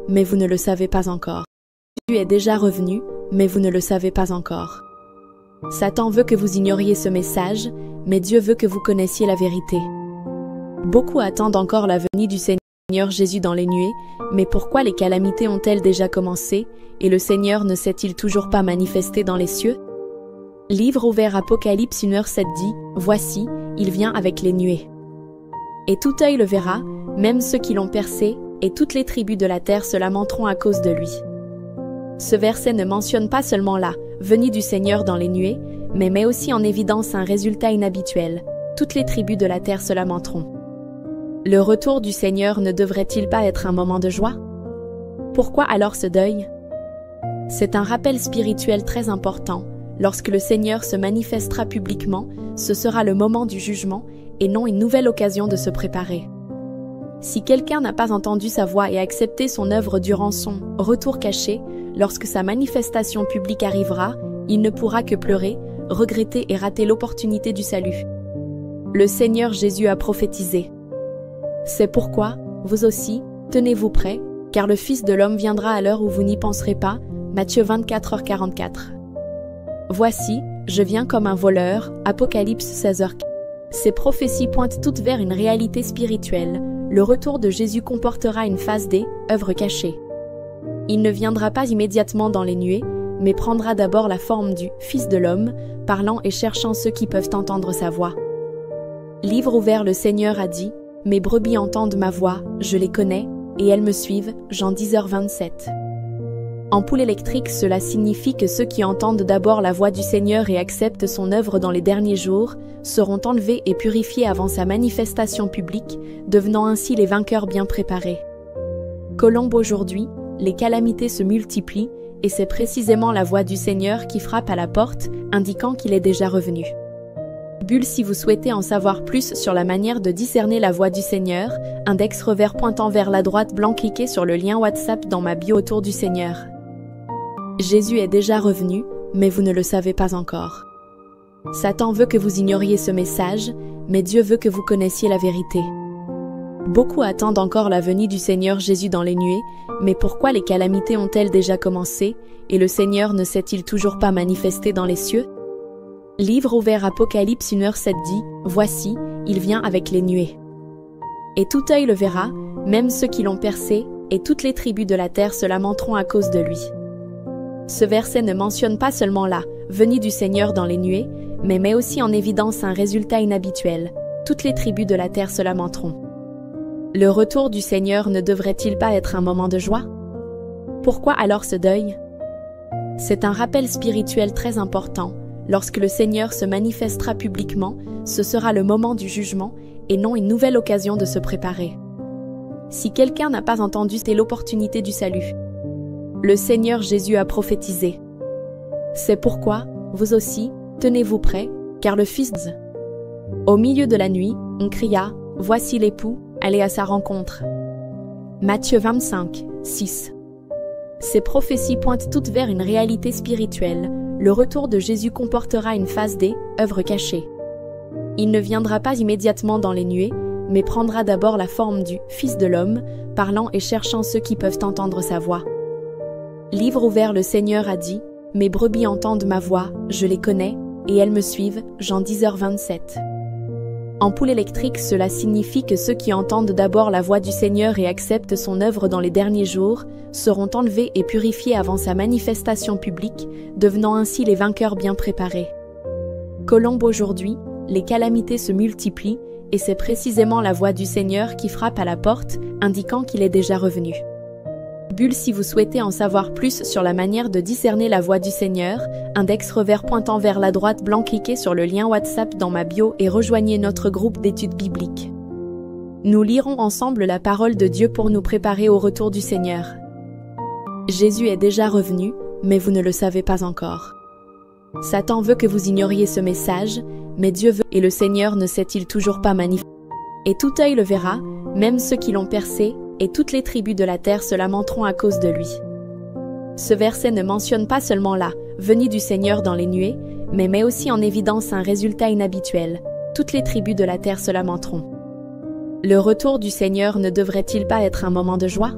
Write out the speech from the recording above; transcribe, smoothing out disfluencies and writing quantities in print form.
mais vous ne le savez pas encore. Jésus est déjà revenu, mais vous ne le savez pas encore. Satan veut que vous ignoriez ce message, mais Dieu veut que vous connaissiez la vérité. Beaucoup attendent encore la venue du Seigneur Jésus dans les nuées, mais pourquoi les calamités ont-elles déjà commencé, et le Seigneur ne s'est-il toujours pas manifesté dans les cieux? Livre ouvert Apocalypse 1h7 dit, « Voici, il vient avec les nuées. Et tout œil le verra, même ceux qui l'ont percé, et toutes les tribus de la terre se lamenteront à cause de lui. » Ce verset ne mentionne pas seulement la venue du Seigneur dans les nuées, mais met aussi en évidence un résultat inhabituel. Toutes les tribus de la terre se lamenteront. Le retour du Seigneur ne devrait-il pas être un moment de joie? Pourquoi alors ce deuil? C'est un rappel spirituel très important. Lorsque le Seigneur se manifestera publiquement, ce sera le moment du jugement et non une nouvelle occasion de se préparer. Si quelqu'un n'a pas entendu sa voix et accepté son œuvre durant son retour caché, lorsque sa manifestation publique arrivera, il ne pourra que pleurer, regretter et rater l'opportunité du salut. Le Seigneur Jésus a prophétisé. C'est pourquoi, vous aussi, tenez-vous prêts, car le Fils de l'homme viendra à l'heure où vous n'y penserez pas. Matthieu 24h44. Voici, je viens comme un voleur, Apocalypse 16h. Ces prophéties pointent toutes vers une réalité spirituelle. Le retour de Jésus comportera une phase des œuvres cachées. Il ne viendra pas immédiatement dans les nuées, mais prendra d'abord la forme du Fils de l'homme, parlant et cherchant ceux qui peuvent entendre sa voix. Livre ouvert, le Seigneur a dit, « Mes brebis entendent ma voix, je les connais, et elles me suivent. » Jean 10h27. Ampoule électrique, cela signifie que ceux qui entendent d'abord la voix du Seigneur et acceptent son œuvre dans les derniers jours seront enlevés et purifiés avant sa manifestation publique, devenant ainsi les vainqueurs bien préparés. Colombe aujourd'hui, les calamités se multiplient, et c'est précisément la voix du Seigneur qui frappe à la porte, indiquant qu'il est déjà revenu. Bulle, si vous souhaitez en savoir plus sur la manière de discerner la voix du Seigneur, index revers pointant vers la droite blanc, cliquez sur le lien WhatsApp dans ma bio autour du Seigneur. Jésus est déjà revenu, mais vous ne le savez pas encore. Satan veut que vous ignoriez ce message, mais Dieu veut que vous connaissiez la vérité. Beaucoup attendent encore la venue du Seigneur Jésus dans les nuées, mais pourquoi les calamités ont-elles déjà commencé, et le Seigneur ne s'est-il toujours pas manifesté dans les cieux? Livre ouvert Apocalypse 1h7 dit, « Voici, il vient avec les nuées. Et tout œil le verra, même ceux qui l'ont percé, et toutes les tribus de la terre se lamenteront à cause de lui. » Ce verset ne mentionne pas seulement la venue du Seigneur dans les nuées, mais met aussi en évidence un résultat inhabituel. Toutes les tribus de la terre se lamenteront. Le retour du Seigneur ne devrait-il pas être un moment de joie? Pourquoi alors ce deuil? C'est un rappel spirituel très important. Lorsque le Seigneur se manifestera publiquement, ce sera le moment du jugement et non une nouvelle occasion de se préparer. Si quelqu'un n'a pas entendu, c'est l'opportunité du salut. Le Seigneur Jésus a prophétisé. C'est pourquoi, vous aussi, tenez-vous prêts, car le Fils de... Au milieu de la nuit, on cria, « Voici l'époux, allez à sa rencontre. » Matthieu 25:6. Ces prophéties pointent toutes vers une réalité spirituelle. Le retour de Jésus comportera une phase des œuvres cachées. Il ne viendra pas immédiatement dans les nuées, mais prendra d'abord la forme du Fils de l'homme, parlant et cherchant ceux qui peuvent entendre sa voix. Livre ouvert, le Seigneur a dit, « Mes brebis entendent ma voix, je les connais, et elles me suivent. » Jean 10h27. Ampoule électrique, cela signifie que ceux qui entendent d'abord la voix du Seigneur et acceptent son œuvre dans les derniers jours seront enlevés et purifiés avant sa manifestation publique, devenant ainsi les vainqueurs bien préparés. Colombe aujourd'hui, les calamités se multiplient, et c'est précisément la voix du Seigneur qui frappe à la porte, indiquant qu'il est déjà revenu. Bulle, si vous souhaitez en savoir plus sur la manière de discerner la voix du Seigneur, index revers pointant vers la droite blanc, cliquez sur le lien WhatsApp dans ma bio et rejoignez notre groupe d'études bibliques. Nous lirons ensemble la parole de Dieu pour nous préparer au retour du Seigneur. Jésus est déjà revenu, mais vous ne le savez pas encore. Satan veut que vous ignoriez ce message, mais Dieu veut, et le Seigneur ne s'est-il toujours pas manifesté. Et tout œil le verra, même ceux qui l'ont percé, et toutes les tribus de la terre se lamenteront à cause de lui. Ce verset ne mentionne pas seulement la venue du Seigneur dans les nuées, mais met aussi en évidence un résultat inhabituel. Toutes les tribus de la terre se lamenteront. Le retour du Seigneur ne devrait-il pas être un moment de joie?